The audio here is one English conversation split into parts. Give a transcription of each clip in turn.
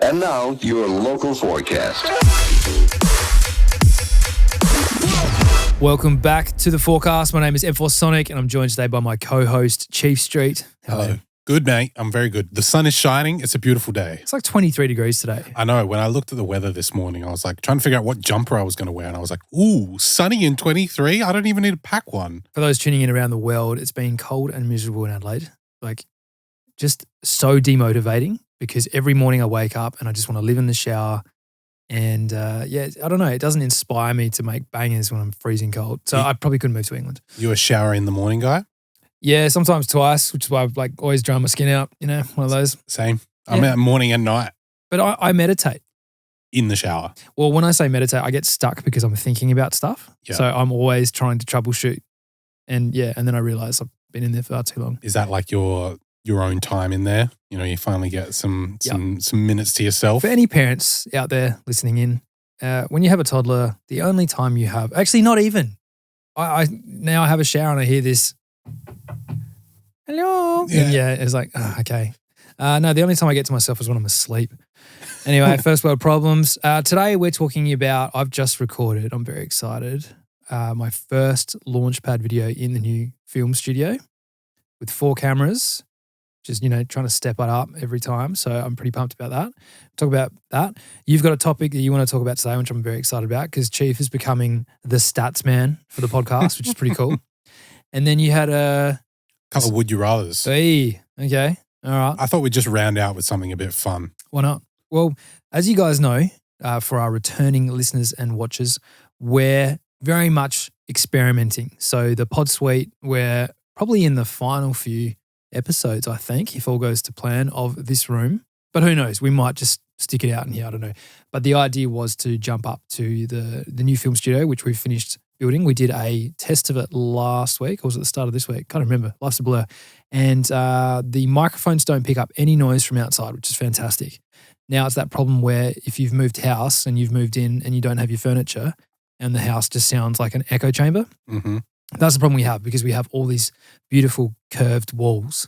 And now, your local forecast. Welcome back to the forecast. My name is M4 Sonic and I'm joined today by my co-host, Chief Street. Hello. Good, mate. I'm very good. The sun is shining. It's a beautiful day. It's like 23 degrees today. I know. When I looked at the weather this morning, I was like trying to figure out what jumper I was going to wear. And I was like, ooh, sunny in 23? I don't even need to pack one. For those tuning in around the world, it's been cold and miserable in Adelaide. Like, just so demotivating because every morning I wake up and I just want to live in the shower. And I don't know. It doesn't inspire me to make bangers when I'm freezing cold. So I probably couldn't move to England. You a shower in the morning guy? Yeah, sometimes twice, which is why I've like always dry my skin out, you know, one of those. Same. I'm out morning and night. But I meditate. In the shower? Well, when I say meditate, I get stuck because I'm thinking about stuff. Yeah. So I'm always trying to troubleshoot. And then I realize I've been in there for too long. Is that like your own time in there? You know, you finally get some minutes to yourself. For any parents out there listening in, when you have a toddler, the only time you have, actually not even, I now have a shower and I hear this, hello. Yeah. It's like, okay. No, the only time I get to myself is when I'm asleep. Anyway, first world problems. Today we're talking about, I've just recorded, I'm very excited, my first Launchpad video in the new film studio with 4 cameras. Just, trying to step it up every time. So I'm pretty pumped about that. Talk about that. You've got a topic that you want to talk about today, which I'm very excited about because Chief is becoming the stats man for the podcast, which is pretty cool. And then you had a couple of would you rathers. Hey, okay. All right. I thought we'd just round out with something a bit fun. Why not? Well, as you guys know, for our returning listeners and watchers, we're very much experimenting. So the pod suite, we're probably in the final few episodes, I think, if all goes to plan, of this room. But who knows? We might just stick it out in here. I don't know. But the idea was to jump up to the new film studio, which we've finished building. We did a test of it last week, or was it the start of this week? Can't remember. Life's a blur. And the microphones don't pick up any noise from outside, which is fantastic. Now it's that problem where if you've moved house and you've moved in and you don't have your furniture and the house just sounds like an echo chamber, that's the problem we have because we have all these beautiful curved walls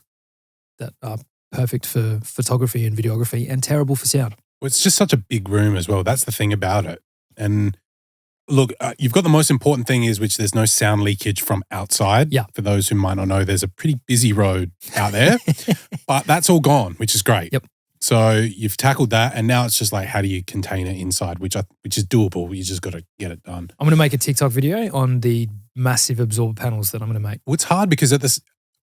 that are perfect for photography and videography and terrible for sound. Well, it's just such a big room as well. That's the thing about it. And look, you've got the most important thing is which there's no sound leakage from outside. Yeah. For those who might not know, there's a pretty busy road out there, but that's all gone, which is great. Yep. So you've tackled that, and now it's just like, how do you contain it inside, which is doable. You just got to get it done. I'm going to make a TikTok video on the massive absorber panels that I'm going to make. Well, it's hard because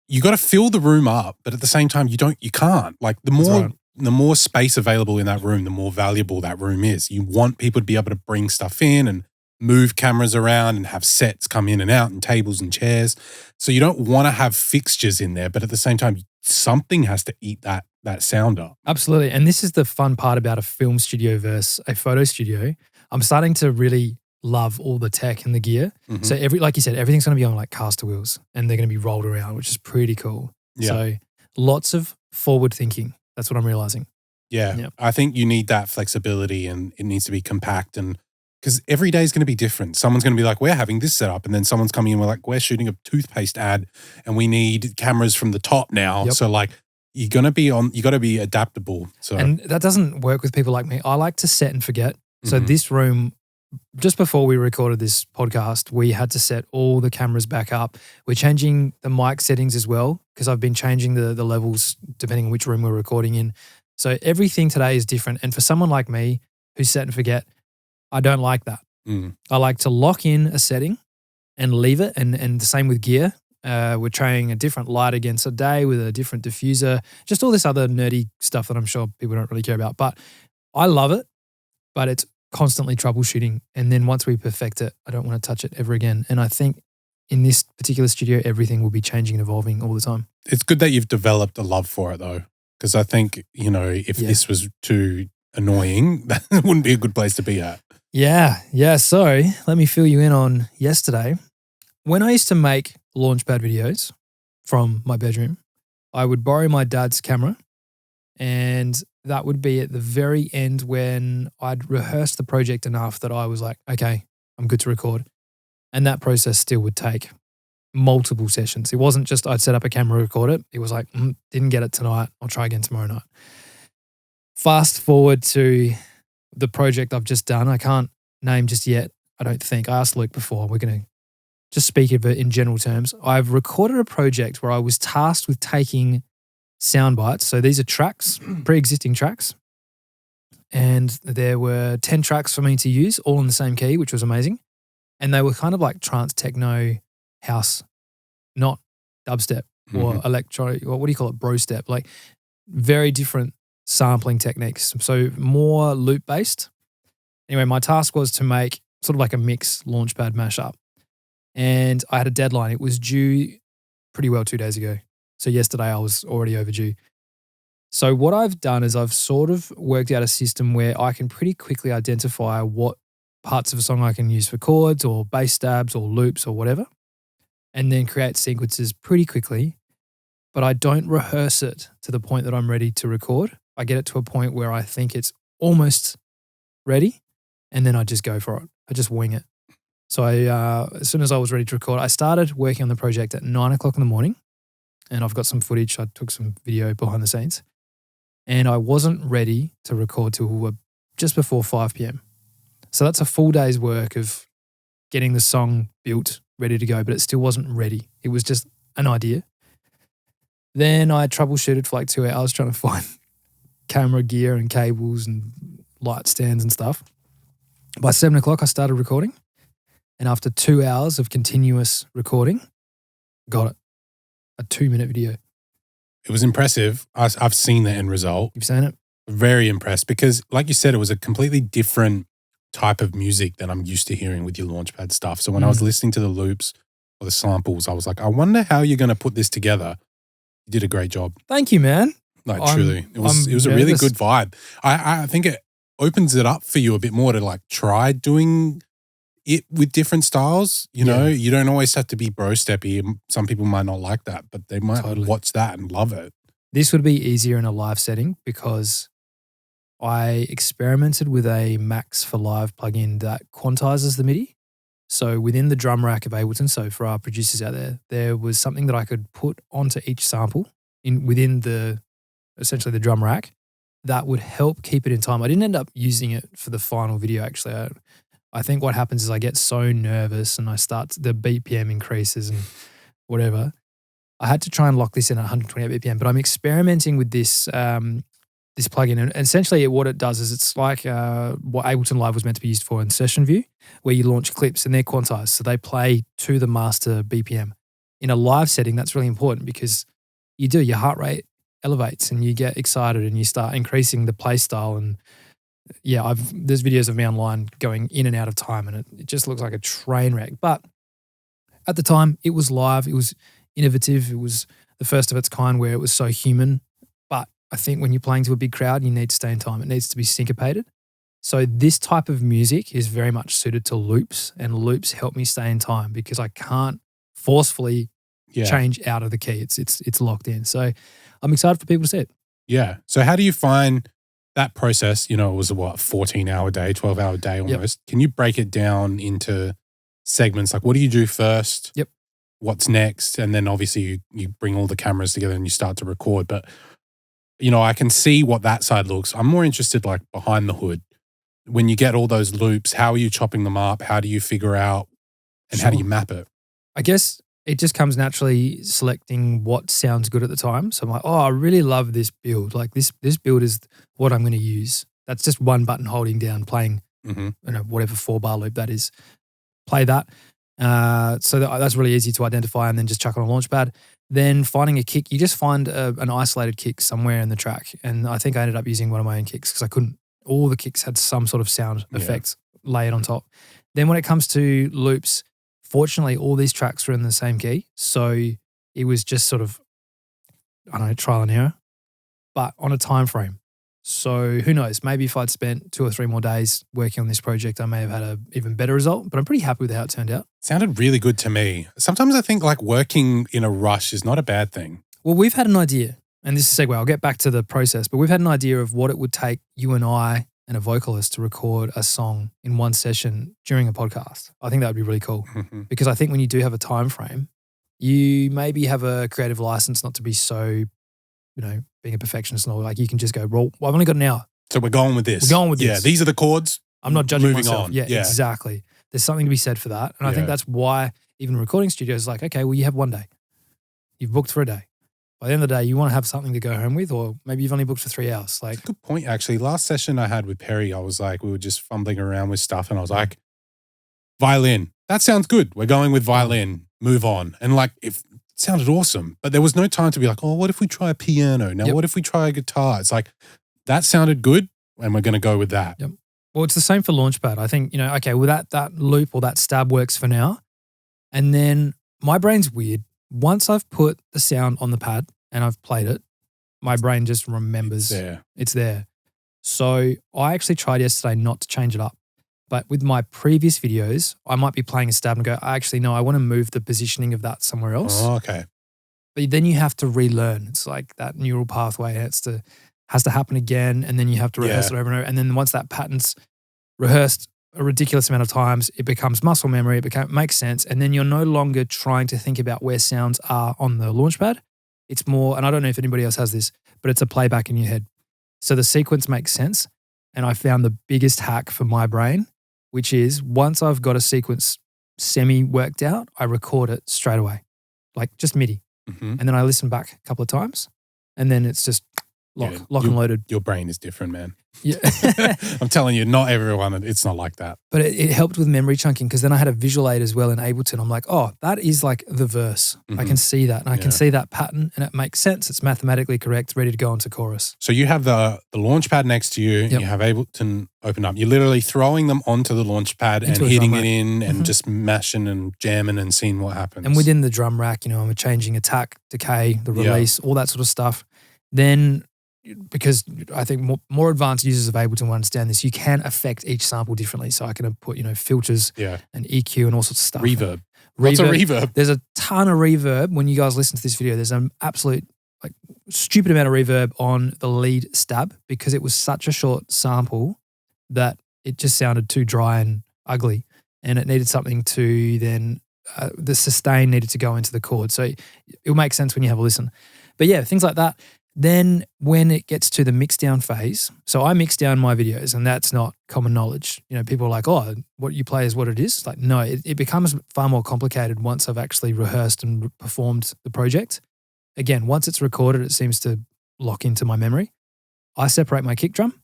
you got to fill the room up, but at the same time, you can't. Like the more space available in that room, the more valuable that room is. You want people to be able to bring stuff in and move cameras around and have sets come in and out and tables and chairs. So you don't want to have fixtures in there, but at the same time, something has to eat that sound up. Absolutely. And this is the fun part about a film studio versus a photo studio. I'm starting to really love all the tech and the gear. Mm-hmm. So like you said, everything's going to be on like caster wheels and they're going to be rolled around, which is pretty cool. Yeah. So lots of forward thinking. That's what I'm realizing. Yeah. Yep. I think you need that flexibility and it needs to be compact, and because every day is going to be different. Someone's going to be like, we're having this set up. And then someone's coming in, we're like, we're shooting a toothpaste ad and we need cameras from the top now. Yep. So like, you got to be adaptable. So, and that doesn't work with people like me. I like to set and forget. So this room, just before we recorded this podcast, we had to set all the cameras back up. We're changing the mic settings as well because I've been changing the levels depending on which room we're recording in. So everything today is different. And for someone like me who's set and forget, I don't like that. I like to lock in a setting and leave it. And the same with gear. We're trying a different light against a day with a different diffuser, just all this other nerdy stuff that I'm sure people don't really care about. But I love it, but it's constantly troubleshooting. And then once we perfect it, I don't want to touch it ever again. And I think in this particular studio, everything will be changing and evolving all the time. It's good that you've developed a love for it though, because I think, if this was too annoying, that wouldn't be a good place to be at. Yeah. So let me fill you in on yesterday. When I used to make Launchpad videos from my bedroom, I would borrow my dad's camera, and that would be at the very end when I'd rehearsed the project enough that I was like, okay, I'm good to record. And that process still would take multiple sessions. It wasn't just I'd set up a camera, record it. It was like, didn't get it tonight. I'll try again tomorrow night. fast forward to the project I've just done. I can't name just yet, I don't think. I asked Luke before. We're going to just speak of it in general terms. I've recorded a project where I was tasked with taking sound bites. So these are tracks, pre-existing tracks. And there were 10 tracks for me to use, all in the same key, which was amazing. And they were kind of like trance, techno, house, not dubstep or electronic, or what do you call it, bro step, like very different sampling techniques. So more loop based. Anyway, my task was to make sort of like a mix Launchpad mashup. And I had a deadline. It was due pretty well 2 days ago. So yesterday I was already overdue. So what I've done is I've sort of worked out a system where I can pretty quickly identify what parts of a song I can use for chords or bass stabs or loops or whatever, and then create sequences pretty quickly. But I don't rehearse it to the point that I'm ready to record. I get it to a point where I think it's almost ready, and then I just go for it. I just wing it. So as soon as I was ready to record, I started working on the project at 9 o'clock in the morning, and I've got some footage. I took some video behind the scenes, and I wasn't ready to record till just before 5 p.m. So that's a full day's work of getting the song built, ready to go, but it still wasn't ready. It was just an idea. Then I troubleshooted for like 2 hours trying to find camera gear and cables and light stands and stuff. By 7 o'clock, I started recording. And after 2 hours of continuous recording, got it. A 2-minute video. It was impressive. I've seen the end result. You've seen it? Very impressed because, like you said, it was a completely different type of music than I'm used to hearing with your Launchpad stuff. So when I was listening to the loops or the samples, I was like, I wonder how you're going to put this together. You did a great job. Thank you, man. Like truly, it was a really good vibe. I think it opens it up for you a bit more to like try doing it with different styles. You know, you don't always have to be bro steppy. Some people might not like that, but they might watch that and love it. This would be easier in a live setting because I experimented with a Max for Live plugin that quantizes the MIDI. So within the drum rack of Ableton, so for our producers out there, there was something that I could put onto each sample within essentially the drum rack that would help keep it in time. I didn't end up using it for the final video actually. I think what happens is I get so nervous and the BPM increases and whatever. I had to try and lock this in at 128 BPM, but I'm experimenting with this this plugin. And essentially what it does is it's like what Ableton Live was meant to be used for in Session View, where you launch clips and they're quantized. So they play to the master BPM. In a live setting, that's really important because your heart rate elevates and you get excited and you start increasing the play style. And there's videos of me online going in and out of time and it just looks like a train wreck. But at the time, it was live. It was innovative. It was the first of its kind where it was so human. But I think when you're playing to a big crowd, you need to stay in time. It needs to be syncopated. So this type of music is very much suited to loops, and loops help me stay in time because I can't forcefully change out of the key. It's locked in. So I'm excited for people to see it. Yeah. So how do you find that process? You know, it was a 14-hour day, 12-hour day almost. Yep. Can you break it down into segments? Like what do you do first? Yep. What's next? And then obviously you bring all the cameras together and you start to record. But, you know, I can see what that side looks. I'm more interested like behind the hood. When you get all those loops, how are you chopping them up? How do you figure out and how do you map it? I guess it just comes naturally selecting what sounds good at the time. So I'm like, I really love this build. Like this build is what I'm going to use. That's just one button holding down, playing, whatever 4-bar loop that is. Play that. So that's really easy to identify and then just chuck on a Launchpad. Then finding a kick, you just find an isolated kick somewhere in the track. And I think I ended up using one of my own kicks because I couldn't. All the kicks had some sort of sound effects layered on top. Then when it comes to loops, fortunately, all these tracks were in the same key. So it was just sort of, trial and error, but on a time frame. So who knows? Maybe if I'd spent 2 or 3 more days working on this project, I may have had an even better result, but I'm pretty happy with how it turned out. Sounded really good to me. Sometimes I think like working in a rush is not a bad thing. Well, we've had an idea, and this is a segue. I'll get back to the process, but we've had an idea of what it would take you and I and a vocalist to record a song in one session during a podcast. I think that would be really cool because I think when you do have a time frame, you maybe have a creative license not to be so, being a perfectionist and all. Like you can just go, well, I've only got an hour. So we're going with this. We're going with Yeah, this. these are the chords. I'm not judging Moving myself. on. Yeah, Yeah. exactly. There's something to be said for that. And I think Yeah. that's why even recording studios is like, okay, well, you have one day. You've booked for a day. By the end of the day, you want to have something to go home with, or maybe you've only booked for 3 hours. Like, Good point, actually. Last session I had with Perry, I was like, we were just fumbling around with stuff and I was like, violin. That sounds good. We're going with violin. Move on. And like, it sounded awesome. But there was no time to be like, oh, what if we try a piano? Now, Yep. what if we try a guitar? It's like, that sounded good and we're going to go with that. Yep. Well, it's the same for Launchpad. I think, okay, well, that loop or that stab works for now. And then my brain's weird. Once I've put the sound on the pad and I've played it, my brain just remembers it's there. So I actually tried yesterday not to change it up. But with my previous videos, I might be playing a stab and go, actually, no, I want to move the positioning of that somewhere else. Oh, okay. But then you have to relearn. It's like that neural pathway has to happen again, and then you have to rehearse it over and over. And then once that pattern's rehearsed a ridiculous amount of times, it becomes muscle memory. It makes sense. And then you're no longer trying to think about where sounds are on the Launchpad. It's more, and I don't know if anybody else has this, but it's a playback in your head. So the sequence makes sense. And I found the biggest hack for my brain, which is once I've got a sequence semi-worked out, I record it straight away, like just MIDI. Mm-hmm. And then I listen back a couple of times, and then it's just lock and loaded. Your brain is different, man. Yeah. I'm telling you, not everyone, it's not like that. But it helped with memory chunking because then I had a visual aid as well in Ableton. I'm like, oh, that is like the verse. I can see that. And I can see that pattern and it makes sense. It's mathematically correct, ready to go into chorus. So you have the Launchpad next to you. Yep. You have Ableton open up. You're literally throwing them onto the Launchpad and hitting it in and just mashing and jamming and seeing what happens. And within the drum rack, I'm changing attack, decay, the release, all that sort of stuff. Then because I think more advanced users of Ableton will understand this, you can affect each sample differently. So I can put, filters and EQ and all sorts of stuff. Reverb. What's a reverb? There's a ton of reverb. When you guys listen to this video, there's an absolute stupid amount of reverb on the lead stab because it was such a short sample that it just sounded too dry and ugly. And it needed something to then, the sustain needed to go into the chord. So it'll make sense when you have a listen. But yeah, things like that. Then when it gets to the mix down phase, so I mix down my videos and that's not common knowledge. People are like, oh, what you play is what it is. Like, no, it becomes far more complicated once I've actually rehearsed and performed the project. Again, once it's recorded, it seems to lock into my memory. I separate my kick drum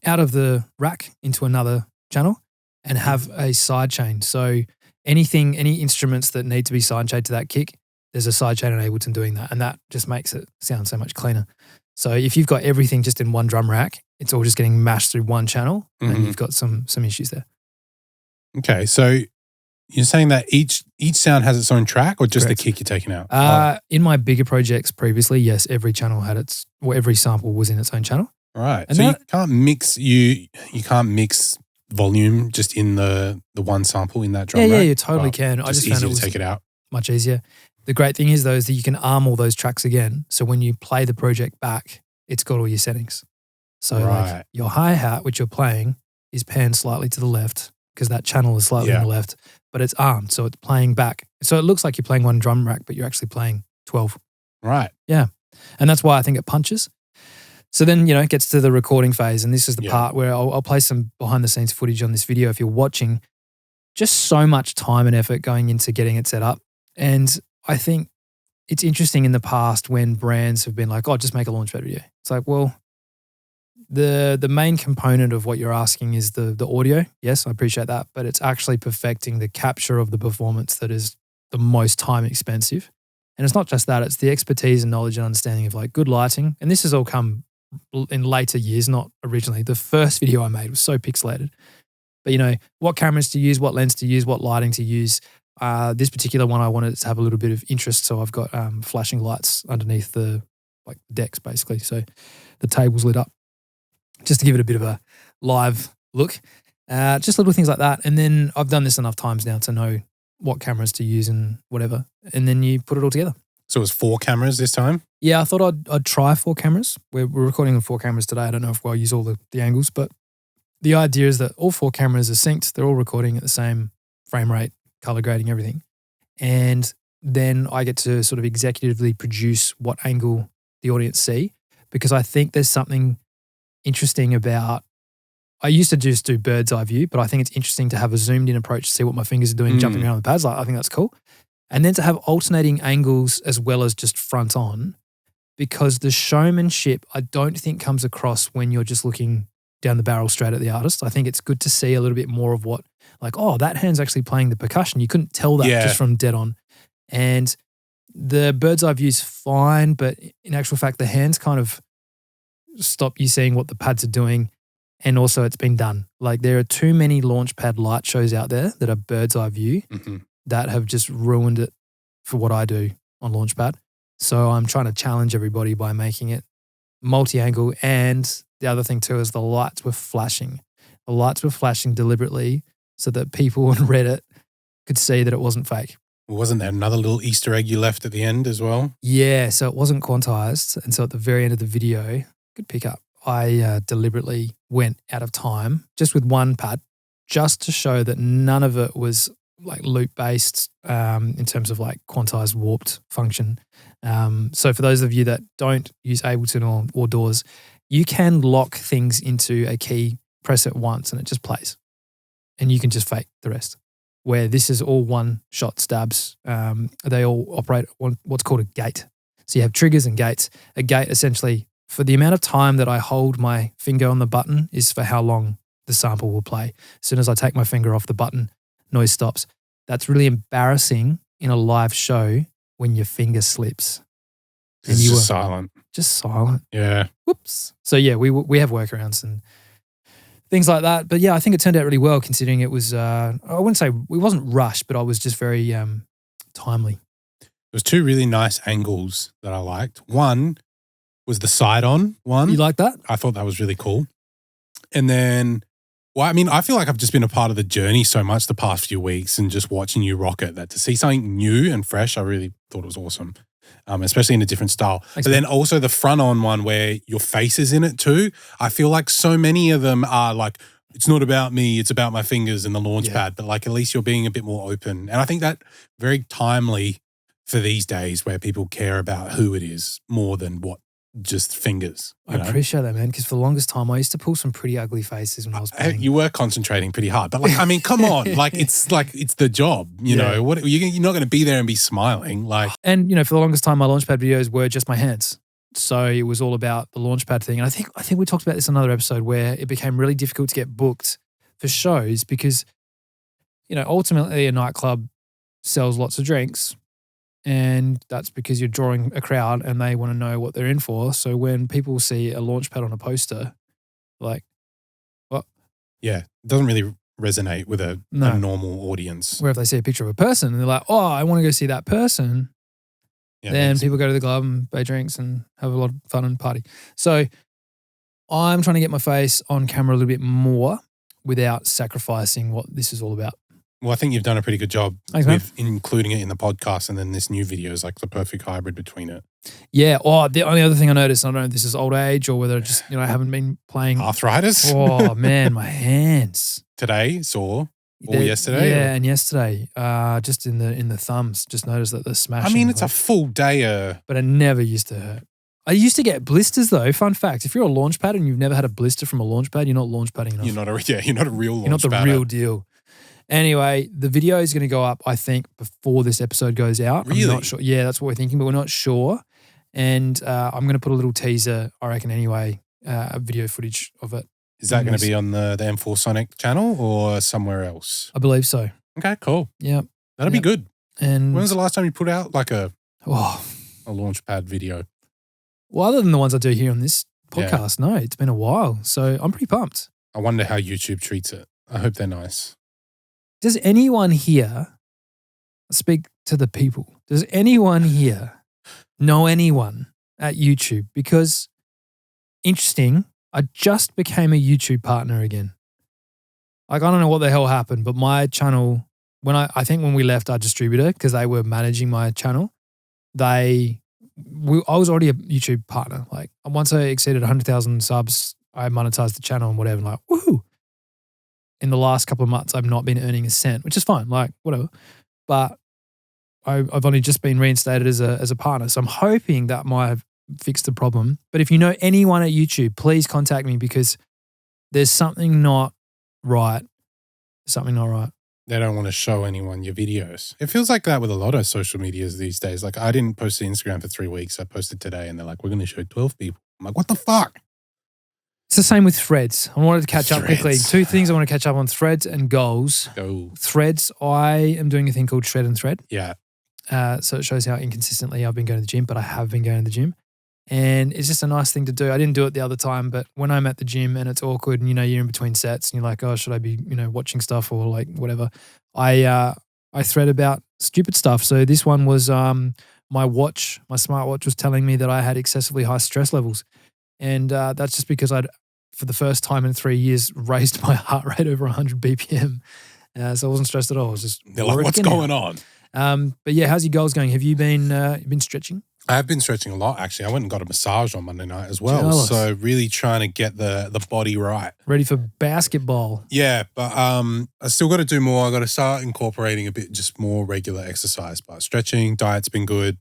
out of the rack into another channel and have a side chain. So any instruments that need to be side chained to that kick, there's a side chain in Ableton doing that, and that just makes it sound so much cleaner. So if you've got everything just in one drum rack, it's all just getting mashed through one channel, and you've got some issues there. Okay, so you're saying that each sound has its own track, or just Correct. the kick you're taking out? In my bigger projects previously, yes, every channel had every sample was in its own channel. All right, and so you can't mix volume just in the one sample in that drum rack? Yeah, you totally can. I just found easier it was to take it out. much easier. The great thing is, though, is that you can arm all those tracks again. So when you play the project back, it's got all your settings. So like your hi-hat, which you're playing, is panned slightly to the left because that channel is slightly on the left, but it's armed. So it's playing back. So it looks like you're playing one drum rack, but you're actually playing 12. Right. Yeah. And that's why I think it punches. So then, it gets to the recording phase. And this is the part where I'll play some behind the scenes footage on this video if you're watching. Just so much time and effort going into getting it set up. And I think it's interesting in the past when brands have been like, oh, just make a Launchpad video. It's like, well, the main component of what you're asking is the audio. Yes, I appreciate that. But it's actually perfecting the capture of the performance that is the most time expensive. And it's not just that, it's the expertise and knowledge and understanding of like good lighting. And this has all come in later years, not originally. The first video I made was so pixelated. But what cameras to use, what lens to use, what lighting to use. This particular one, I wanted to have a little bit of interest, so I've got flashing lights underneath the decks, basically. So the table's lit up, just to give it a bit of a live look. Just little things like that. And then I've done this enough times now to know what cameras to use and whatever. And then you put it all together. So it was 4 cameras this time? Yeah, I thought I'd try 4 cameras. We're recording with 4 cameras today. I don't know if I'll use all the angles, but the idea is that all 4 cameras are synced. They're all recording at the same frame rate, color grading, everything. And then I get to sort of executively produce what angle the audience see, because I think there's something interesting about, I used to just do bird's eye view, but I think it's interesting to have a zoomed in approach to see what my fingers are doing, jumping around the pads. Like, I think that's cool. And then to have alternating angles as well as just front on, because the showmanship I don't think comes across when you're just looking down the barrel straight at the artist. I think it's good to see a little bit more of what, like, oh, that hand's actually playing the percussion. You couldn't tell that just from dead on. And the bird's eye view's fine, but in actual fact, the hands kind of stop you seeing what the pads are doing. And also it's been done. Like, there are too many Launchpad light shows out there that are bird's eye view that have just ruined it for what I do on Launchpad. So I'm trying to challenge everybody by making it multi-angle. And the other thing too is the lights were flashing. The lights were flashing deliberately so that people on Reddit could see that it wasn't fake. Wasn't there another little Easter egg you left at the end as well? Yeah, so it wasn't quantized. And so at the very end of the video, good pickup, I deliberately went out of time just with one pad, just to show that none of it was like loop-based in terms of like quantized warped function. So for those of you that don't use Ableton or DAWs, you can lock things into a key, press it once and it just plays. And you can just fake the rest. Where this is all one-shot stabs. They all operate on what's called a gate. So you have triggers and gates. A gate essentially, for the amount of time that I hold my finger on the button, is for how long the sample will play. As soon as I take my finger off the button, noise stops. That's really embarrassing in a live show when your finger slips. And you were silent. Just silent. Yeah. Whoops. So yeah, we have workarounds and things like that. But yeah, I think it turned out really well considering it was, I wouldn't say, it wasn't rushed, but I was just very timely. There was two really nice angles that I liked. One was the side-on one. You like that? I thought that was really cool. And then, well, I mean, I feel like I've just been a part of the journey so much the past few weeks and just watching you rock it, that to see something new and fresh, I really thought it was awesome, especially in a different style. Thanks, but then also the front-on one where your face is in it too. I feel like so many of them are like, it's not about me, it's about my fingers and the Launchpad, but like at least you're being a bit more open. And I think that very timely for these days where people care about who it is more than what just fingers. I appreciate that, man, because for the longest time I used to pull some pretty ugly faces when I was playing. You were concentrating pretty hard, but like, I mean, come on, it's the job, you know, what you're not going to be there and be smiling. Like, and you know, for the longest time my Launchpad videos were just my hands. So it was all about the Launchpad thing. And I think we talked about this in another episode where it became really difficult to get booked for shows because, you know, ultimately a nightclub sells lots of drinks. And that's because you're drawing a crowd and they want to know what they're in for. So when people see a Launchpad on a poster, like, what? Yeah, it doesn't really resonate with a normal audience. Where if they see a picture of a person and they're like, oh, I want to go see that person, then people go to the club and buy drinks and have a lot of fun and party. So I'm trying to get my face on camera a little bit more without sacrificing what this is all about. Well, I think you've done a pretty good job with including it in the podcast, and then this new video is like the perfect hybrid between it. Yeah. Oh, the only other thing I noticed, I don't know if this is old age or whether just, you know, I haven't been playing. Arthritis? Oh, man, my hands. Today, or yesterday? Yeah, and yesterday, just in the thumbs, just noticed that the smashing. I mean, it's a full day. But it never used to hurt. I used to get blisters though. Fun fact, if you're a Launchpad and you've never had a blister from a Launchpad, you're not Launchpadding enough. You're not a real Launchpad. You're not the real deal. Anyway, the video is going to go up, I think, before this episode goes out. Really? I'm not sure. Yeah, that's what we're thinking, but we're not sure. And I'm going to put a little teaser, I reckon anyway, video footage of it. Is that going to be on the M4 Sonic channel or somewhere else? I believe so. Okay, cool. Yeah. That'll be good. And when was the last time you put out like a Launchpad video? Well, other than the ones I do here on this podcast, no, it's been a while. So I'm pretty pumped. I wonder how YouTube treats it. I hope they're nice. Does anyone here, speak to the people, does anyone here know anyone at YouTube? Because, interesting, I just became a YouTube partner again. Like, I don't know what the hell happened, but my channel, I think when we left our distributor, because they were managing my channel, I was already a YouTube partner. Like, once I exceeded 100,000 subs, I monetized the channel and whatever, and like, woohoo. In the last couple of months, I've not been earning a cent, which is fine, like whatever. But I've only just been reinstated as a partner. So I'm hoping that my fix the problem. But if you know anyone at YouTube, please contact me because there's something not right. Something not right. They don't want to show anyone your videos. It feels like that with a lot of social medias these days. Like I didn't post to Instagram for 3 weeks. I posted today and they're like, we're going to show 12 people. I'm like, what the fuck? It's the same with Threads. I wanted to catch up quickly. Threads. 2 things I want to catch up on, Threads and goals. Go. Threads, I am doing a thing called Shred and Thread. Yeah. So it shows how inconsistently I've been going to the gym, but I have been going to the gym. And it's just a nice thing to do. I didn't do it the other time, but when I'm at the gym and it's awkward and, you're in between sets and you're like, oh, should I be, watching stuff or like whatever, I thread about stupid stuff. So this one was my smartwatch was telling me that I had excessively high stress levels. And that's just because I'd, for the first time in 3 years, raised my heart rate over 100 BPM. So I wasn't stressed at all. I was just They're like, what's going on? But yeah, how's your goals going? Have you been stretching? I have been stretching a lot, actually. I went and got a massage on Monday night as well. Jealous. So really trying to get the body right. Ready for basketball. Yeah, but I still got to do more. I got to start incorporating a bit just more regular exercise. But stretching, diet's been good.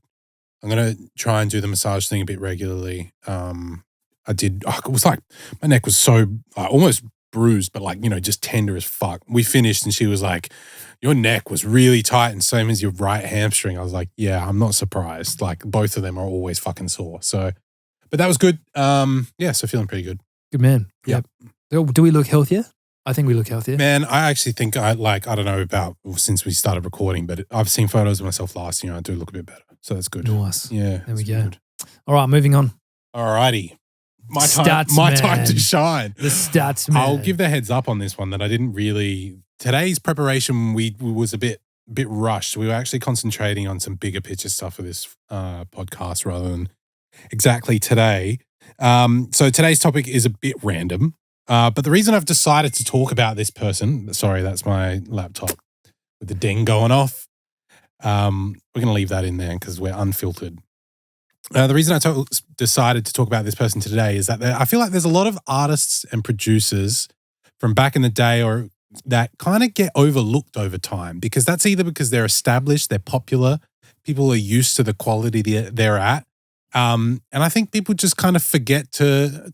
I'm going to try and do the massage thing a bit regularly. It was like, my neck was so almost bruised, but like, just tender as fuck. We finished and she was like, your neck was really tight and same as your right hamstring. I was like, yeah, I'm not surprised. Like both of them are always fucking sore. So, but that was good. So feeling pretty good. Good man. Yep. Do we look healthier? I think we look healthier. Man, I actually think I don't know about since we started recording, but I've seen photos of myself last year. I do look a bit better. So that's good. Nice. Yeah. There we go. Good. All right, moving on. All righty. My time to shine. The stats, man. I'll give the heads up on this one that I didn't really. Today's preparation, we was a bit rushed. We were actually concentrating on some bigger picture stuff for this podcast rather than exactly today. So today's topic is a bit random, but the reason I've decided to talk about this person, sorry, that's my laptop with the ding going off. We're going to leave that in there because we're unfiltered. The reason I decided to talk about this person today is that I feel like there's a lot of artists and producers from back in the day or that kind of get overlooked over time because that's either because they're established, they're popular, people are used to the quality they're at. And I think people just kind of forget to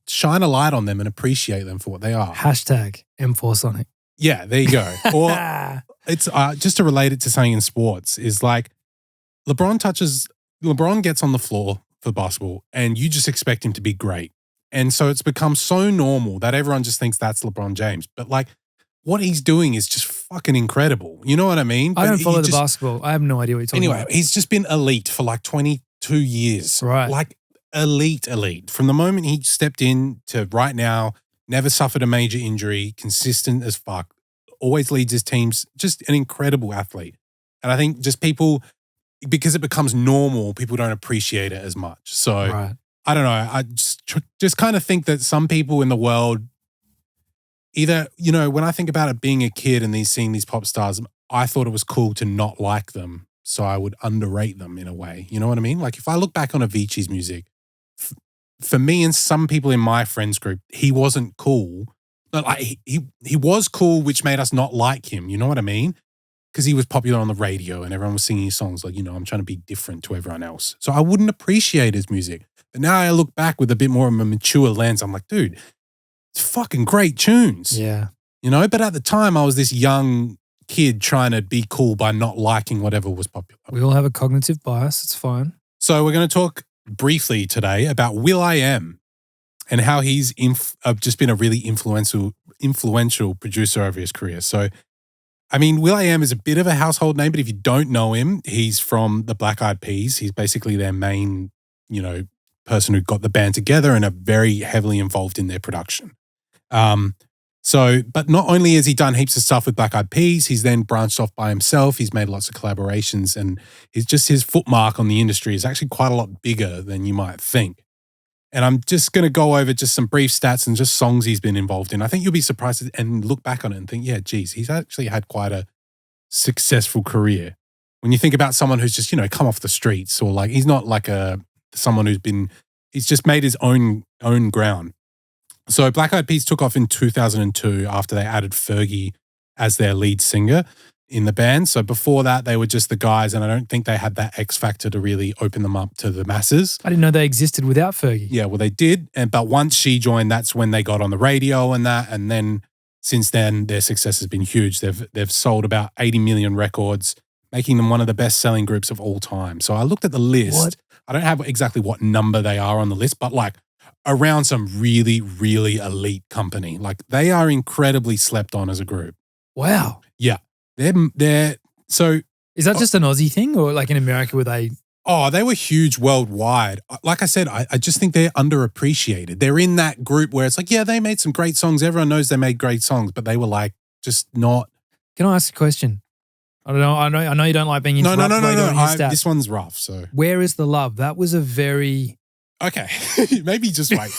shine a light on them and appreciate them for what they are. Hashtag M4 Sonic. Yeah, there you go. Or it's just to relate it to something in sports is like LeBron gets on the floor for basketball and you just expect him to be great. And so it's become so normal that everyone just thinks that's LeBron James. But like what he's doing is just fucking incredible. You know what I mean? I don't follow the basketball. I have no idea what you're talking about. Anyway, he's just been elite for like 22 years. Right. Like elite. From the moment he stepped in to right now, never suffered a major injury, consistent as fuck, always leads his teams, just an incredible athlete. And I think just people, because it becomes normal, people don't appreciate it as much. So right. I don't know. I just kind of think that some people in the world, either, when I think about it being a kid and seeing these pop stars, I thought it was cool to not like them. So I would underrate them in a way. You know what I mean? Like if I look back on Avicii's music, for me and some people in my friends group, he wasn't cool. But like he was cool, which made us not like him. You know what I mean? Because he was popular on the radio and everyone was singing his songs like, I'm trying to be different to everyone else. So I wouldn't appreciate his music. But now I look back with a bit more of a mature lens. I'm like, dude, it's fucking great tunes. Yeah. But at the time I was this young kid trying to be cool by not liking whatever was popular. We all have a cognitive bias. It's fine. So we're going to talk briefly today about will.i.am and how he's just been a really influential producer over his career. So I mean, will.i.am is a bit of a household name, but if you don't know him, he's from the Black Eyed Peas. He's basically their main, person who got the band together and are very heavily involved in their production. But not only has he done heaps of stuff with Black Eyed Peas, he's then branched off by himself. He's made lots of collaborations and his footmark on the industry is actually quite a lot bigger than you might think. And I'm just going to go over just some brief stats and just songs he's been involved in. I think you'll be surprised and look back on it and think, yeah, geez, he's actually had quite a successful career. When you think about someone who's just, come off the streets or like, he's not like someone he's just made his own ground. So Black Eyed Peas took off in 2002 after they added Fergie as their lead singer. in the band. So before that, they were just the guys, and I don't think they had that X factor to really open them up to the masses. I didn't know they existed without Fergie. Yeah, well, they did. But once she joined, that's when they got on the radio and that. And then since then, their success has been huge. They've sold about 80 million records, making them one of the best-selling groups of all time. So I looked at the list. What? I don't have exactly what number they are on the list, but like around some really, really elite company. Like they are incredibly slept on as a group. Wow. Yeah. They're so. Is that just an Aussie thing, or like in America where they? Oh, they were huge worldwide. Like I said, I just think they're underappreciated. They're in that group where it's like, yeah, they made some great songs. Everyone knows they made great songs, but they were like just not. Can I ask a question? I don't know. I know you don't like being interrupted. No. This one's rough. So Where is the love? That was a very. Okay, maybe just wait.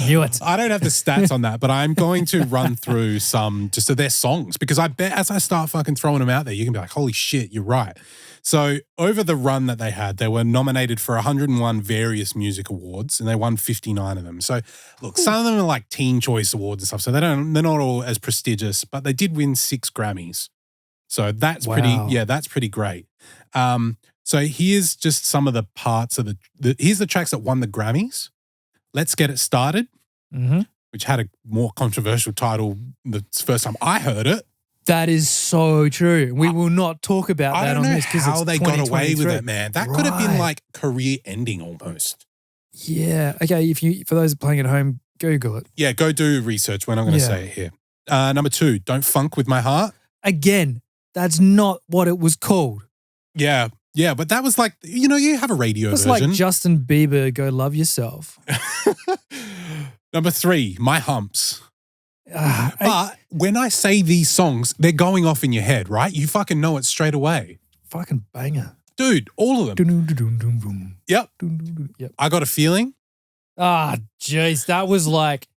Knew it. I don't have the stats on that, but I'm going to run through some just of their songs because I bet as I start fucking throwing them out there, you can be like, holy shit, you're right. So over the run that they had, they were nominated for 101 various music awards and they won 59 of them. So look, some of them are like Teen Choice Awards and stuff. So they're not all as prestigious, but they did win 6 Grammys. So that's that's pretty great. So here's just some of the parts of here's the tracks that won the Grammys. Let's Get It Started, which had a more controversial title the first time I heard it. That is so true. We will not talk about that on this because how they got away with it, man. That could have been like career ending almost. Yeah. Okay. For those playing at home, Google it. Yeah, go do research. We're not going to say it here. Number 2, Don't Funk With My Heart. Again, that's not what it was called. Yeah. Yeah, but that was like, you have a radio version. It's like Justin Bieber, Go Love Yourself. Number 3, My Humps. But when I say these songs, they're going off in your head, right? You fucking know it straight away. Fucking banger. Dude, all of them. Yep. I Got a Feeling. Jeez. That was like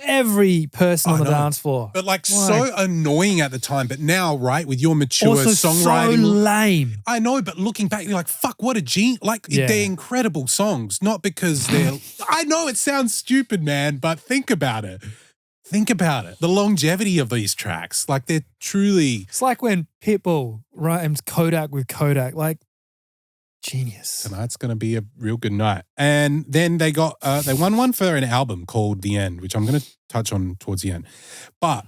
every person on the dance floor. But like so annoying at the time. But now, right, with your mature also songwriting. so lame. I know, but looking back, you're like, fuck, what a genius. Like, they're incredible songs. Not because they're... I know it sounds stupid, man, but think about it. Think about it. The longevity of these tracks. Like, they're truly... It's like when Pitbull rhymes Kodak with Kodak. Like, genius. Tonight's going to be a real good night. And then they got... they won one for an album called The End, which I'm going to touch on towards the end. But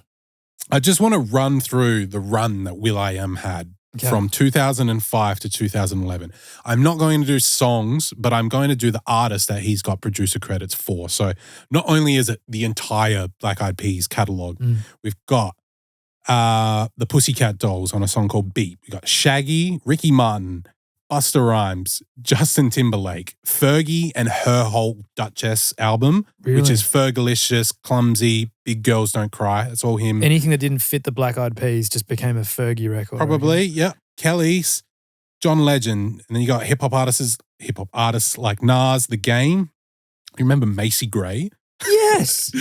I just want to run through the run that will.i.am had from 2005 to 2011. I'm not going to do songs, but I'm going to do the artist that he's got producer credits for. So not only is it the entire Black Eyed Peas catalog, we've got the Pussycat Dolls on a song called Beat. We got Shaggy, Ricky Martin, Busta Rhymes, Justin Timberlake, Fergie and her whole Duchess album, which is Fergalicious, Clumsy, Big Girls Don't Cry. That's all him. Anything that didn't fit the Black Eyed Peas just became a Fergie record. Probably, yeah. Kelly's, John Legend, and then you got hip hop artists like Nas, The Game. You remember Macy Gray? Yes.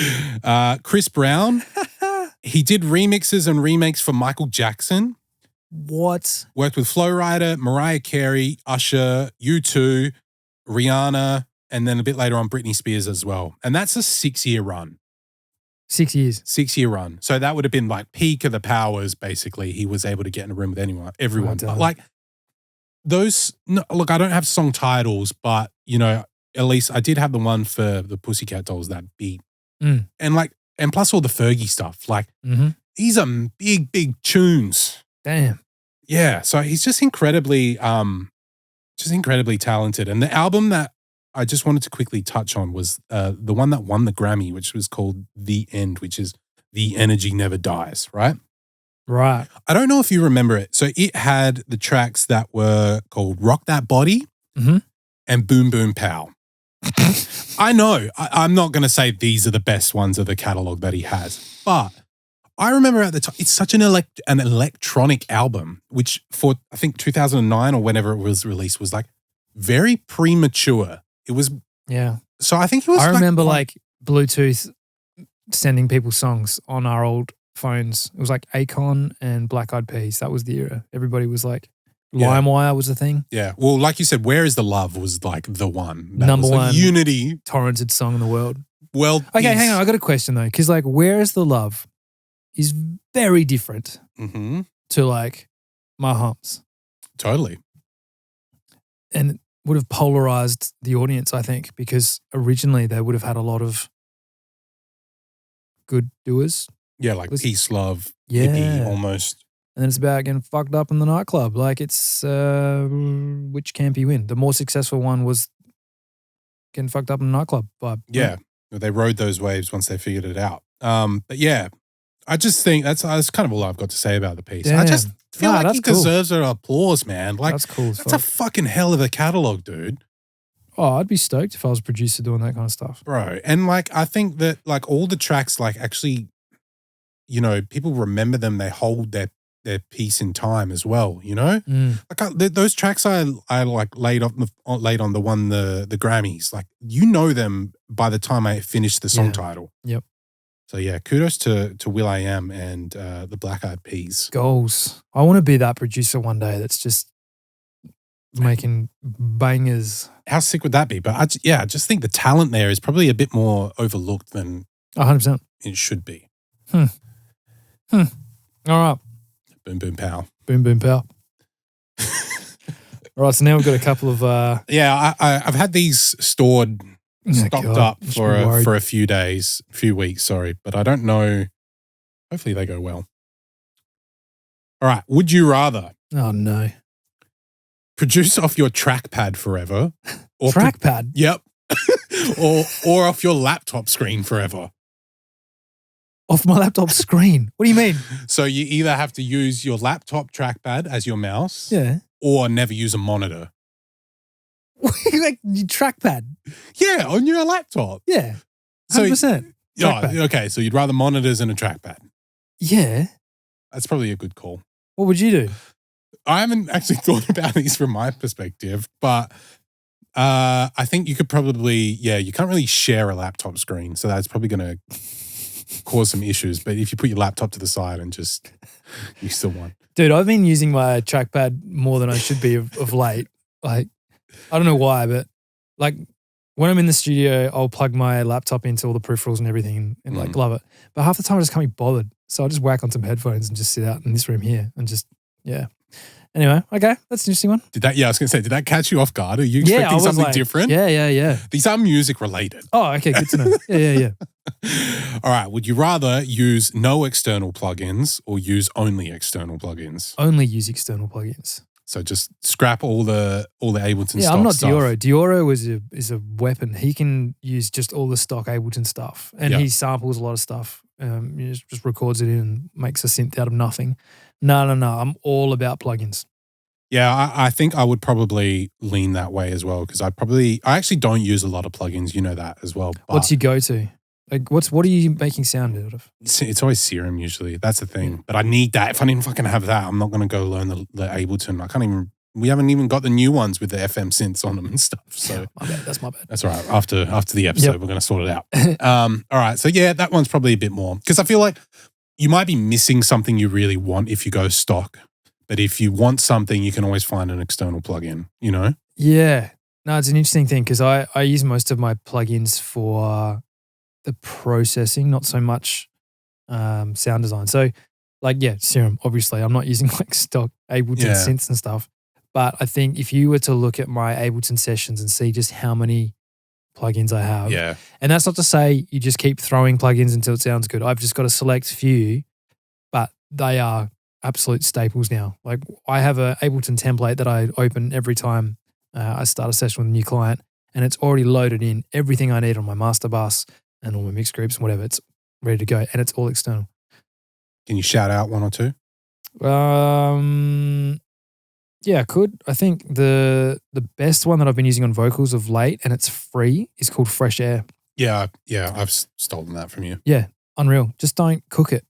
Chris Brown. He did remixes and remakes for Michael Jackson. What? Worked with Flo Rida, Mariah Carey, Usher, U2, Rihanna, and then a bit later on Britney Spears as well. And that's a 6-year run. 6 years. 6-year run. So that would have been like peak of the powers, basically. He was able to get in a room with everyone. But like those, look, I don't have song titles, but, at least I did have the one for the Pussycat Dolls, that Beat. And plus all the Fergie stuff. Like, these are big, big tunes. Damn. Yeah. So he's just incredibly talented. And the album that I just wanted to quickly touch on was the one that won the Grammy, which was called The End, which is The Energy Never Dies, right? Right. I don't know if you remember it. So it had the tracks that were called Rock That Body and Boom Boom Pow. I know. I'm not going to say these are the best ones of the catalog that he has, but I remember at the time, it's such an electronic album, which for, I think, 2009 or whenever it was released was like very premature. It was... Yeah. So I think it was... I remember Bluetooth sending people songs on our old phones. It was like Akon and Black Eyed Peas. That was the era. Everybody was like... LimeWire was the thing. Yeah. Well, like you said, Where Is the Love was like the one. Number one. Unity. Torrented song in the world. Well... Okay, hang on. I got a question though. Because Where Is the Love is very different Mm-hmm. to like my humps. Totally. And it would have polarized the audience, I think, because originally they would have had a lot of good doers. Yeah, like peace, love, Yeah. hippie almost. And then it's about getting fucked up in the nightclub. Like it's which camp you win. The more successful one was getting fucked up in the nightclub vibe. Yeah. They rode those waves once they figured it out. But yeah, I just think that's kind of all I've got to say about the piece. Damn. I just feel like he cool. deserves an applause, man. Like That's cool. that's a fucking hell of a catalog, dude. Oh, I'd be stoked if I was a producer doing that kind of stuff. Bro. And like, I think that like all the tracks, like actually, you know, people remember them. They hold their piece in time as well, you know? Like those tracks I like laid on the one, the Grammys, like, you know them by the time I finished the song title. Yep. So yeah, kudos to will.i.am and the Black Eyed Peas. Goals. I want to be that producer one day that's just making bangers. How sick would that be? But I just think the talent there is probably a bit more overlooked than 100%. it should be. All right. Boom, boom, pow. Boom, boom, pow. All right, so now we've got a couple of... I've had these stocked up for a few weeks, sorry. But I don't know. Hopefully they go well. All right. Would you rather Oh, no. produce off your trackpad forever? Or Trackpad? Yep. or off your laptop screen forever? Off my laptop screen? What do you mean? So you either have to use your laptop trackpad as your mouse Yeah. or never use a monitor. Like trackpad? Yeah, on your laptop. Yeah. 100%. So, Trackpad. okay, so you'd rather monitors than a trackpad. Yeah. That's probably a good call. What would you do? I haven't actually thought about these from my perspective, but I think you could probably, you can't really share a laptop screen, so that's probably going to cause some issues. But if you put your laptop to the side and just, you still won. Dude, I've been using my trackpad more than I should be of late. Like, I don't know why, but like when I'm in the studio, I'll plug my laptop into all the peripherals and everything and like love it. But half the time I just can't be bothered. So I'll just whack on some headphones and just sit out in this room here and just, Anyway, okay, that's an interesting one. I was going to say, did that catch you off guard? Are you expecting something different? Yeah. These are music related. Oh, okay, good to know. Yeah. All right, would you rather use no external plugins or use only external plugins? Only use external plugins. So just scrap all the Ableton stock I'm not stuff. Dioro. Dioro is a weapon. He can use just all the stock Ableton stuff, and he samples a lot of stuff. He just records it in and makes a synth out of nothing. No. I'm all about plugins. Yeah, I think I would probably lean that way as well because I actually don't use a lot of plugins. You know that as well. But What's your go-to? Like, what are you making sound out of? It's always Serum usually. That's the thing. But I need that. If I didn't fucking have that, I'm not going to go learn the Ableton. We haven't even got the new ones with the FM synths on them and stuff. So my bad. That's my bad. That's all right. After the episode, we're going to sort it out. All right. So yeah, that one's probably a bit more because I feel like you might be missing something you really want if you go stock. But if you want something, you can always find an external plugin, you know? Yeah. No, it's an interesting thing because I use most of my plugins for the processing, not so much sound design. So like, Serum, obviously. I'm not using like stock Ableton synths and stuff. But I think if you were to look at my Ableton sessions and see just how many plugins I have. Yeah. And that's not to say you just keep throwing plugins until it sounds good. I've just got a select few, but they are absolute staples now. Like I have a Ableton template that I open every time I start a session with a new client, and it's already loaded in everything I need on my master bus and all my mix groups and whatever. It's ready to go, and it's all external. Can you shout out one or two? Yeah, I could. I think the best one that I've been using on vocals of late, and it's free, is called Fresh Air. Yeah, I've stolen that from you. Yeah, unreal. Just don't cook it.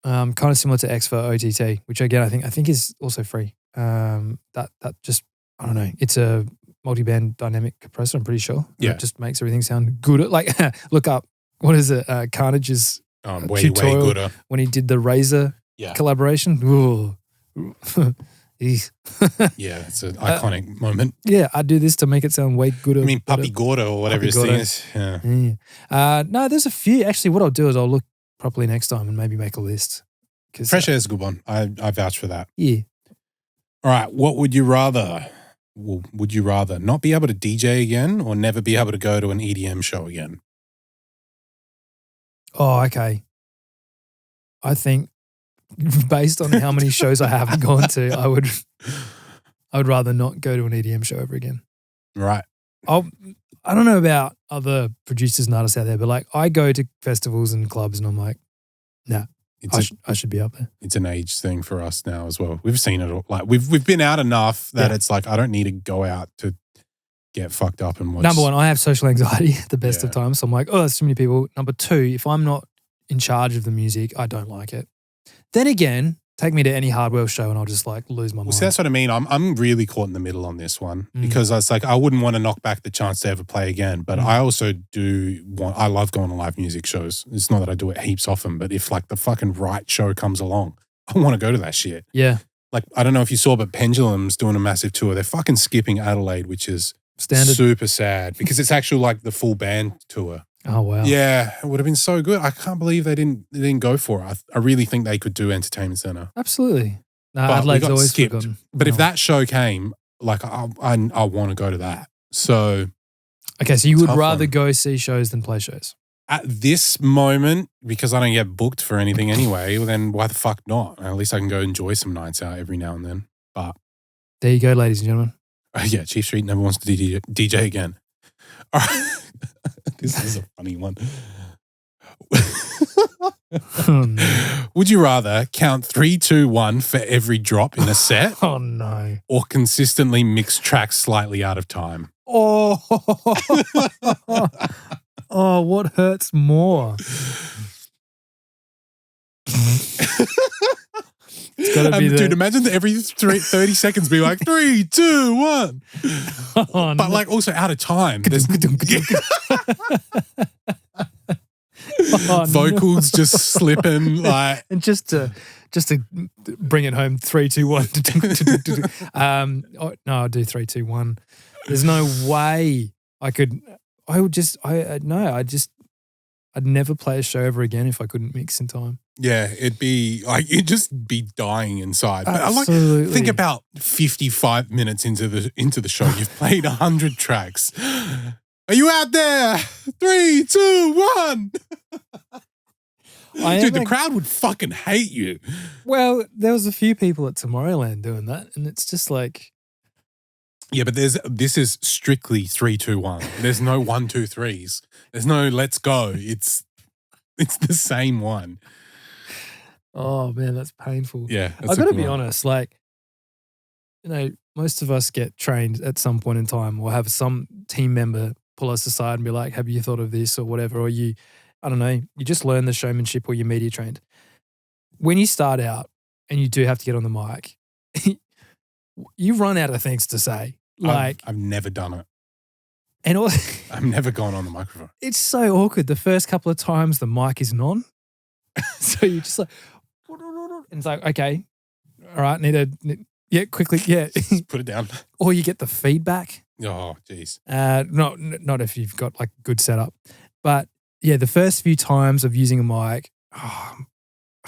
Kind of similar to X for OTT, which again I think is also free. That just, I don't know. It's a multi-band dynamic compressor. I'm pretty sure. Yeah, it just makes everything sound good. Like look up what is it? Carnage's way gooder when he did the Razor collaboration. Ooh. Yeah, it's an iconic moment. Yeah, I do this to make it sound way gooder. I mean, Puppy Gordo or whatever his thing is. Yeah. No, there's a few. Actually, what I'll do is I'll look properly next time and maybe make a list. Fresh air is a good one. I vouch for that. Yeah. All right. What would you rather? Well, would you rather not be able to DJ again or never be able to go to an EDM show again? Oh, okay. I think based on how many shows I haven't gone to, I would rather not go to an EDM show ever again. Right. I don't know about other producers and artists out there, but like I go to festivals and clubs and I'm like, nah, I should be up there. It's an age thing for us now as well. We've seen it all. Like we've been out enough that it's like I don't need to go out to get fucked up and watch. Number one, I have social anxiety at the best of times. So I'm like, oh, there's too many people. Number two, if I'm not in charge of the music, I don't like it. Then again, take me to any Hardwell show and I'll just like lose my mind. See, that's what I mean. I'm really caught in the middle on this one because I was like, I wouldn't want to knock back the chance to ever play again. But I also I love going to live music shows. It's not that I do it heaps often, but if like the fucking right show comes along, I want to go to that shit. Yeah. Like, I don't know if you saw, but Pendulum's doing a massive tour. They're fucking skipping Adelaide, which is standard. Super sad because it's actually like the full band tour. Oh, wow. Yeah, it would have been so good. I can't believe they didn't go for it. I really think they could do Entertainment Centre. Absolutely. No, But Adelaide's we got always skipped. forgotten. But if No. that show came, like I want to go to that. So Okay, so you would Tough rather one. go see shows than play shows? at this moment, because I don't get booked for anything anyway, well then why the fuck not? At least I can go enjoy some nights out every now and then. But There you go, ladies and gentlemen. yeah, Chief Street never wants to DJ again. All right. This is a funny one. Oh, no. Would you rather count 3, 2, 1 for every drop in a set Oh, no. or consistently mix tracks slightly out of time? Oh, oh, what hurts more? It's gotta be Dude, imagine that every 30 seconds be like 3, 2, 1. Oh, But no. like also out of time. There's Oh, vocals just slipping like And just to bring it home, 3, 2, 1. No, I'll do 3, 2, 1. There's no way I'd never play a show ever again if I couldn't mix in time. yeah, it'd be like you'd just be dying inside. But I Absolutely. think about 55 minutes into the show, you've played 100 tracks. Are you out there? 3, 2, 1. Dude, the crowd would fucking hate you. Well, there was a few people at Tomorrowland doing that, and it's just like, Yeah, but this is strictly 3, 2, 1. There's no 1, 2, 3s. There's no let's go. It's the same one. oh man, that's painful. Yeah. I got to be honest, like, you know, most of us get trained at some point in time or have some team member pull us aside and be like, have you thought of this or whatever? Or you just learn the showmanship or you're media trained. When you start out and you do have to get on the mic, you run out of things to say. Like, I've never done it. and all, I've never gone on the microphone. it's so awkward. The first couple of times the mic isn't on. So you're just like, and it's like, okay, all right, yeah, quickly, yeah. Just put it down. Or you get the feedback. Oh, jeez. Not if you've got like good setup. But yeah, the first few times of using a mic, I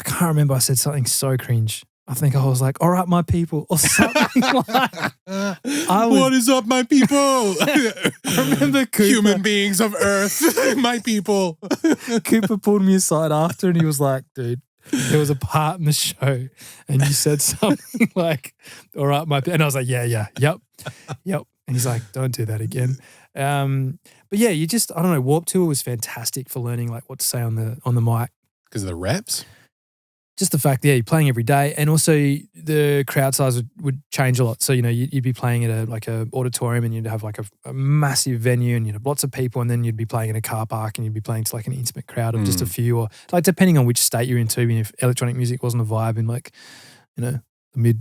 can't remember. I said something so cringe. I think I was like, all right, my people, or something like. What is up, my people? I remember Cooper, Human beings of Earth, my people. Cooper pulled me aside after and he was like, dude, there was a part in the show and you said something like, all right, my people. And I was like, yep. And he's like, don't do that again. But yeah, I don't know, Warped Tour was fantastic for learning like what to say on the mic. Because of the reps? Just the fact that you're playing every day, and also the crowd size would change a lot. So, you know, you'd be playing at a auditorium and you'd have like a massive venue and you'd have lots of people, and then you'd be playing in a car park and you'd be playing to like an intimate crowd of just a few, or like depending on which state you're into. If electronic music wasn't a vibe in like, you know, the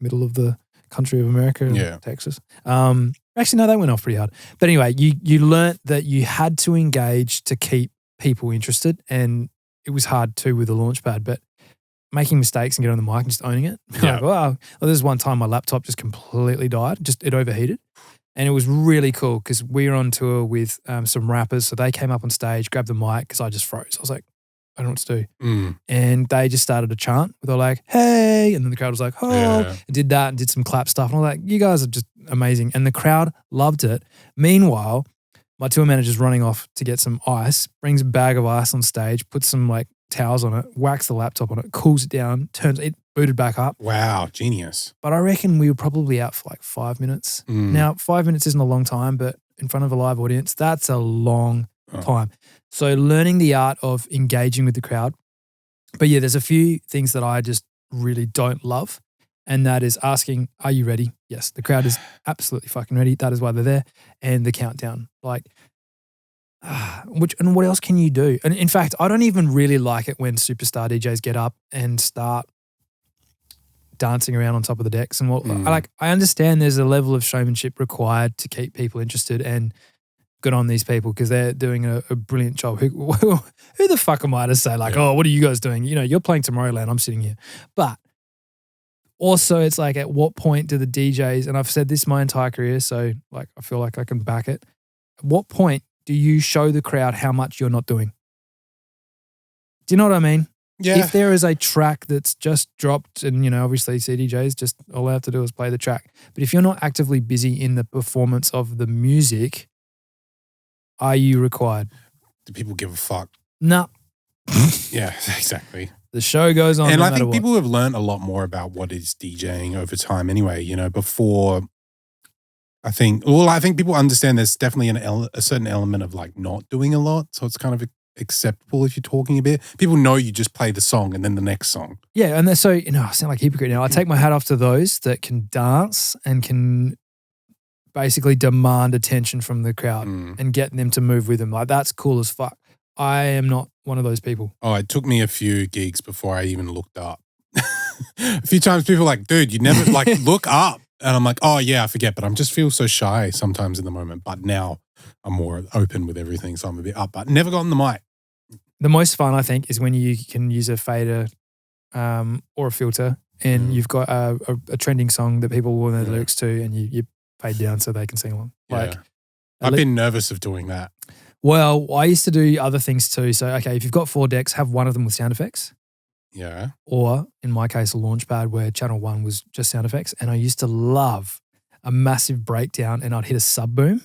middle of the country of America, Yeah. Texas. Actually, no, that went off pretty hard. But anyway, you learnt that you had to engage to keep people interested, and it was hard too with the Launchpad, but making mistakes and getting on the mic and just owning it. Yeah. Like, wow. Well, there's one time my laptop just completely died. It overheated. And it was really cool because we were on tour with some rappers. So they came up on stage, grabbed the mic because I just froze. I was like, I don't know what to do. Mm. And they just started a chant. They were like, hey. And then the crowd was like, oh. Yeah. And did that and did some clap stuff. And I was like, you guys are just amazing. And the crowd loved it. Meanwhile, my tour manager's running off to get some ice, brings a bag of ice on stage, puts some like towels on it, whacks the laptop on it, cools it down, turns it, booted back up. Wow, genius. But I reckon we were probably out for like 5 minutes. Now, 5 minutes isn't a long time, but in front of a live audience, that's a long time. So learning the art of engaging with the crowd. But yeah, there's a few things that I just really don't love. And that is asking, are you ready? Yes, the crowd is absolutely fucking ready. That is why they're there. And the countdown. Like, and what else can you do? And in fact, I don't even really like it when superstar DJs get up and start dancing around on top of the decks. And I understand there's a level of showmanship required to keep people interested, and good on these people because they're doing a brilliant job. Who the fuck am I to say like, oh, what are you guys doing? You know, you're playing Tomorrowland, I'm sitting here. But also it's like, at what point do the DJs, and I've said this my entire career, so like I feel like I can back it. At what point do you show the crowd how much you're not doing? Do you know what I mean? Yeah. If there is a track that's just dropped and, you know, obviously CDJs, just all they have to do is play the track. But if you're not actively busy in the performance of the music, are you required? Do people give a fuck? No. Yeah, exactly. The show goes on. And no I think matter people have learned a lot more about what is DJing over time anyway. You know, before I think people understand there's definitely a certain element of like not doing a lot. So it's kind of acceptable if you're talking a bit. People know you just play the song and then the next song. Yeah, and they're so, you know, I sound like a hypocrite now. I take my hat off to those that can dance and can basically demand attention from the crowd and get them to move with them. Like, that's cool as fuck. I am not one of those people. Oh, it took me a few gigs before I even looked up. A few times people are like, dude, you never like look up. And I'm like, oh yeah, I forget, but I just feel so shy sometimes in the moment. But now I'm more open with everything, so I'm a bit up, but never got on the mic. The most fun, I think, is when you can use a fader or a filter and you've got a trending song that people will know the lyrics to, and you fade down so they can sing along. Like, I've been nervous of doing that. Well, I used to do other things too. So, okay, if you've got 4 decks, have one of them with sound effects. Yeah. Or, in my case, a Launchpad where channel 1 was just sound effects. And I used to love a massive breakdown and I'd hit a sub boom.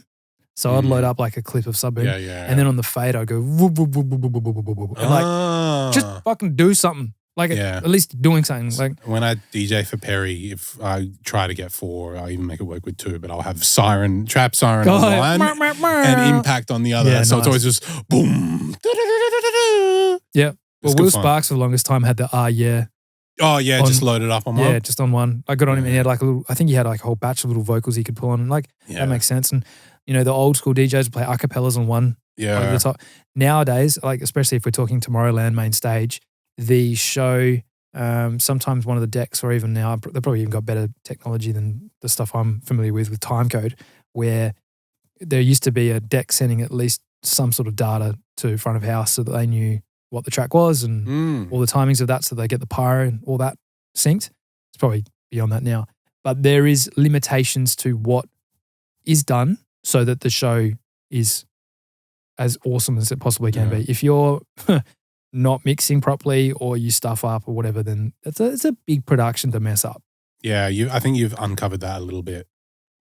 So I'd load up like a clip of sub boom. And then on the fade, I'd go whoop, whoop, whoop, whoop, whoop, whoop, whoop, and like, just fucking do something. Like, at least doing something. Like, when I DJ for Perry, if I try to get 4, I even make it work with 2, but I'll have trap siren on one and impact on the other. Yeah, so nice. it's always just boom. Yeah. Well, It's Will good fun. Sparks for the longest time had the yeah. Oh yeah, just load it up on one. Yeah, just on one. I got on him and he had like a little, I think he had like a whole batch of little vocals he could pull on. And like, that makes sense. And, you know, the old school DJs would play acapellas on one. Yeah. Like the top. Nowadays, like, especially if we're talking Tomorrowland main stage, the show, sometimes one of the decks, or even now, they've probably even got better technology than the stuff I'm familiar with timecode, where there used to be a deck sending at least some sort of data to front of house so that they knew what the track was and all the timings of that, so they get the pyro and all that synced. It's probably beyond that now. But there is limitations to what is done so that the show is as awesome as it possibly can be. If you're not mixing properly or you stuff up or whatever, then it's a big production to mess up. Yeah, I think you've uncovered that a little bit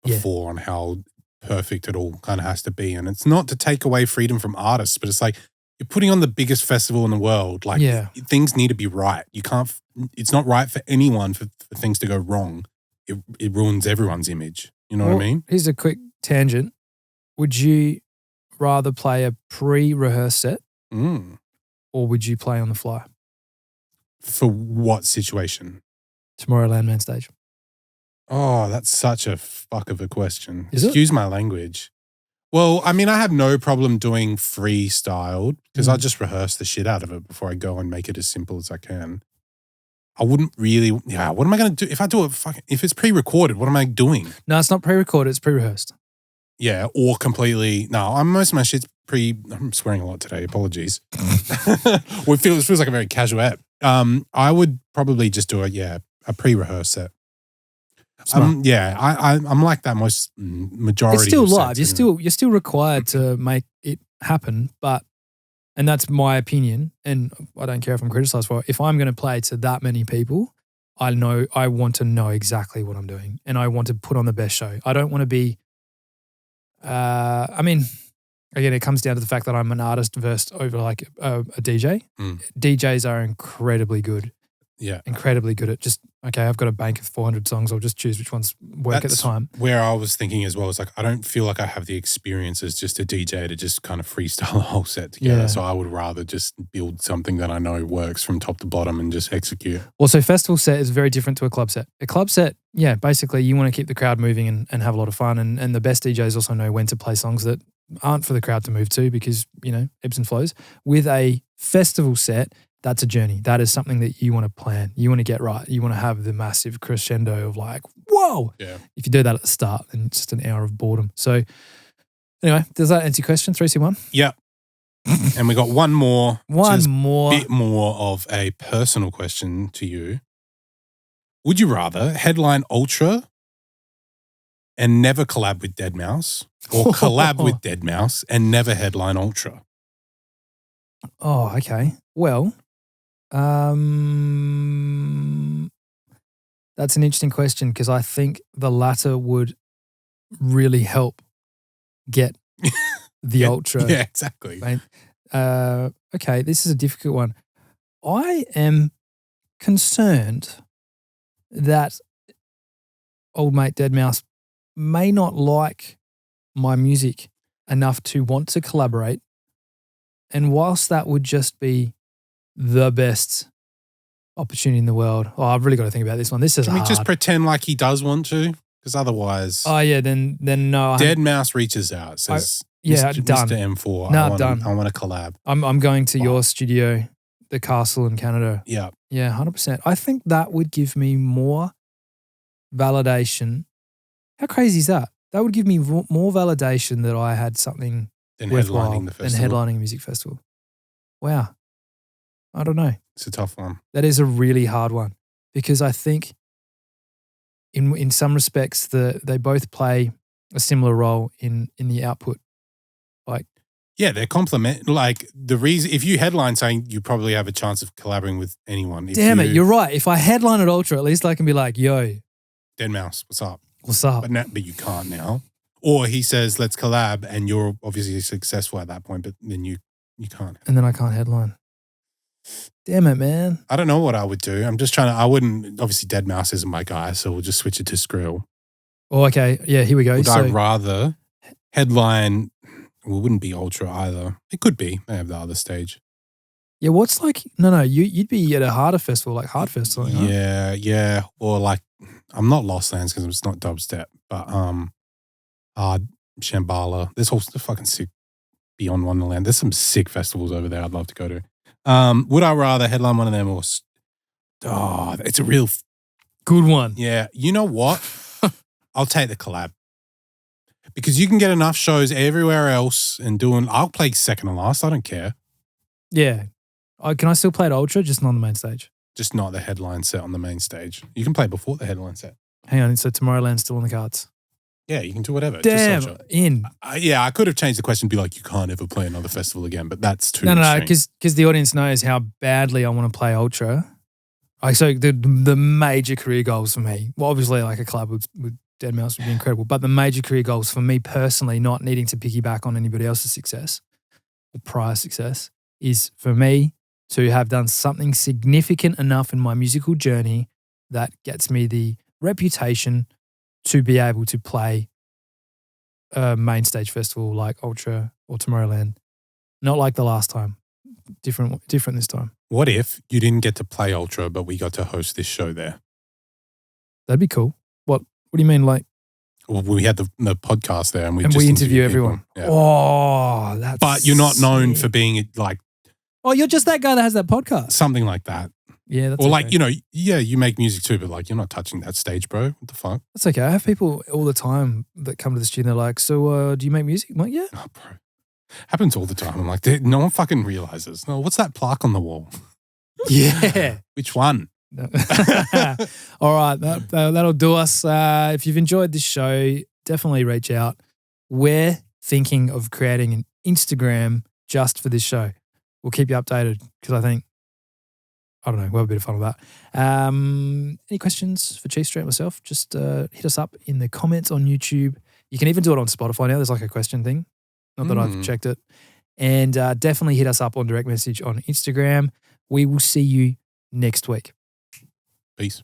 before on how perfect it all kind of has to be. And it's not to take away freedom from artists, but it's like, you're putting on the biggest festival in the world. Like, things need to be right. You can't, it's not right for anyone for things to go wrong. It ruins everyone's image. You know what I mean? Here's a quick tangent. Would you rather play a pre-rehearsed set or would you play on the fly? For what situation? Tomorrowland main stage. Oh, that's such a fuck of a question. Is it? Excuse my language. Well, I mean, I have no problem doing freestyle because I just rehearse the shit out of it before I go and make it as simple as I can. I wouldn't really, what am I going to do? If I do it, if it's pre-recorded, what am I doing? No, it's not pre-recorded, it's pre-rehearsed. Yeah, or completely, most of my shit's I'm swearing a lot today, apologies. It feels like a very casual app. I would probably just do a pre-rehearsed set. I'm like that majority. It's still of live. sets, You're still required to make it happen, but and that's my opinion, and I don't care if I'm criticized for it. If I'm going to play to that many people, I want to know exactly what I'm doing, and I want to put on the best show. I don't want to be, I mean, again, it comes down to the fact that I'm an artist versed over like a DJ. DJs are incredibly good. Yeah. Incredibly good at just, okay, I've got a bank of 400 songs. I'll just choose which ones work at the time. Where I was thinking as well is like, I don't feel like I have the experience as just a DJ to just kind of freestyle the whole set together. Yeah. So I would rather just build something that I know works from top to bottom and just execute. Also, festival set is very different to a club set. A club set, yeah, basically you want to keep the crowd moving and have a lot of fun. And the best DJs also know when to play songs that aren't for the crowd to move to because, ebbs and flows. With a festival set, that's a journey. That is something that you want to plan. You want to get right. You want to have the massive crescendo of like, whoa. Yeah. If you do that at the start, then it's just an hour of boredom. So anyway, does that answer your question? 3, 2, 1? Yeah. And we got one more. Bit more of a personal question to you. Would you rather headline Ultra and never collab with Deadmau5 or collab with Deadmau5 and never headline Ultra? Oh, okay. Well, that's an interesting question because I think the latter would really help get the Ultra. Yeah, exactly. Right? Okay, this is a difficult one. I am concerned that old mate Deadmau5 may not like my music enough to want to collaborate. And whilst that would just be the best opportunity in the world, I've really got to think about this one. This is Can hard. we just pretend like he does want to? Because otherwise, Oh yeah, then no. Deadmau5 reaches out, says, Yeah, Mr. done. Mr. M4, No, done. I want to collab. I'm going to your studio, the castle in Canada. Yeah. Yeah, 100%. I think that would give me more validation. How crazy is that? That would give me more validation that I had something Than worthwhile headlining the than festival. headlining a music festival. Wow. I don't know. It's a tough one. That is a really hard one because I think in some respects they both play a similar role in the output. Like, Yeah, they're complement. Like the reason, if you headline saying you probably have a chance of collaborating with anyone. damn it, you're right. If I headline at Ultra, at least I can be like, yo, Deadmau5, what's up? what's up? But you can't now. Or he says, let's collab, and you're obviously successful at that point, but then you can't. And then I can't headline. Damn it, man. I don't know what I would do. I'm just trying to, I wouldn't, obviously Deadmau5 isn't my guy, so we'll just switch it to Skrill. Oh, okay. Yeah, here we go. Would I rather headline, well, it wouldn't be Ultra either. It could be. They have the other stage. Yeah, what's like, no, you'd be at a harder festival, like Hardfest or something, right? Yeah. Or like, I'm not Lost Lands because it's not dubstep, but Shambhala. There's all fucking sick Beyond Wonderland. There's some sick festivals over there I'd love to go to. Would I rather headline one of them or, it's a real, Good one. yeah. You know what? I'll take the collab. Because you can get enough shows everywhere else and I'll play second and last. I don't care. Yeah. Can I still play at Ultra, just not on the main stage? Just not the headline set on the main stage. You can play before the headline set. Hang on, so Tomorrowland's still on the cards. Yeah, you can do whatever. Damn, Just Ultra. in. I could have changed the question to be like, you can't ever play another festival again, but that's too No, much. because the audience knows how badly I want to play Ultra. So the major career goals for me, well, obviously like a club with Deadmau5 would be incredible, but the major career goals for me personally, not needing to piggyback on anybody else's success or prior success, is for me to have done something significant enough in my musical journey that gets me the reputation to be able to play a main stage festival like Ultra or Tomorrowland. Not like the last time. Different this time. What if you didn't get to play Ultra, but we got to host this show there? That'd be cool. What do you mean, like? Well, we had the podcast there and we interview everyone. Yeah. Oh, that's But you're not known sick. for being like Oh, you're just that guy that has that podcast. something like that. Yeah, that's Or okay. like, you make music too, but like you're not touching that stage, bro. What the fuck? That's okay. I have people all the time that come to the studio and they're like, so do you make music? I'm like, yeah. Oh, bro. Happens all the time. I'm like, no one fucking realizes. No, what's that plaque on the wall? Yeah. Which one? All right, that'll do us. If you've enjoyed this show, definitely reach out. We're thinking of creating an Instagram just for this show. we'll keep you updated because I don't know, we'll have a bit of fun with that. Any questions for Chief Street and myself? Just hit us up in the comments on YouTube. You can even do it on Spotify now. There's like a question thing. Not that I've checked it. And definitely hit us up on direct message on Instagram. We will see you next week. Peace.